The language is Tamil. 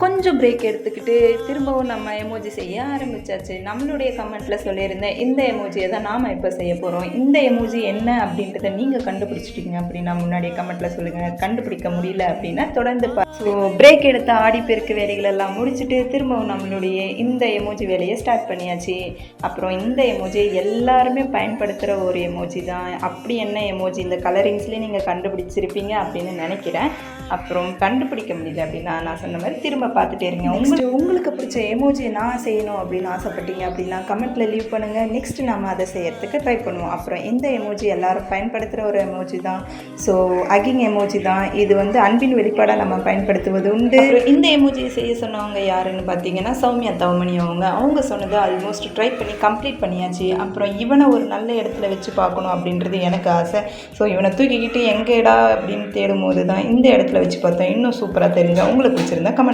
கொஞ்சம் பிரேக் எடுத்துக்கிட்டு திரும்பவும் நம்ம எமோஜி செய்ய ஆரம்பித்தாச்சு. நம்மளுடைய கமெண்ட்டில் சொல்லியிருந்தேன், இந்த எமோஜியை தான் நாம் இப்போ செய்ய போகிறோம். இந்த எமோஜி என்ன அப்படின்றத நீங்கள் கண்டுபிடிச்சிட்டிங்க அப்படின்னா முன்னாடியே கமெண்ட்டில் சொல்லுங்கள். கண்டுபிடிக்க முடியல அப்படின்னா தொடர்ந்து ஸோ பிரேக் எடுத்த ஆடிப்பெருக்கு வேலைகள் எல்லாம் முடிச்சுட்டு திரும்பவும் நம்மளுடைய இந்த எமோஜி வேலையை ஸ்டார்ட் பண்ணியாச்சு. அப்புறம் இந்த எமோஜி எல்லாருமே பயன்படுத்துகிற ஒரு எமோஜி தான். அப்படி என்ன எமோஜி இந்த கலரிங்ஸ்லேயே நீங்கள் கண்டுபிடிச்சிருப்பீங்க அப்படின்னு நினைக்கிறேன். அப்புறம் கண்டுபிடிக்க முடியல அப்படின்னா நான் சொன்ன மாதிரி திரும்ப பார்த்துட்டே இருங்க. உங்களுக்கு பிடிச்ச எமோஜி நான் செய்யணும் அப்படின்னு ஆசைப்பட்டீங்க அப்படின்னா கமெண்ட்டில் லீவ் பண்ணுங்கள். நெக்ஸ்ட் நம்ம அதை செய்யறதுக்கு ட்ரை பண்ணுவோம். அப்புறம் இந்த எமோஜி எல்லாரும் பயன்படுத்துகிற ஒரு எமோஜி தான். ஸோ அகிங் எமோஜி தான். இது வந்து அன்பின் வெளிப்பாடாக நம்ம பயன்படுத்துவது உண்டு. இந்த எமோஜியை செய்ய சொன்னவங்க யாருன்னு பார்த்தீங்கன்னா சௌமியா தவமணி அவங்க சொன்னதை ஆல்மோஸ்ட் ட்ரை பண்ணி கம்ப்ளீட் பண்ணியாச்சு. அப்புறம் இவனை ஒரு நல்ல இடத்துல வச்சு பார்க்கணும் அப்படின்றது எனக்கு ஆசை. ஸோ இவனை தூக்கிக்கிட்டு எங்கேடா அப்படின்னு தேடும் போது தான் இந்த இடத்துல வச்சு பார்த்தேன். இன்னும் சூப்பராக தெரிஞ்சா உங்களுக்கு பிடிச்சிருந்தா கமெண்ட்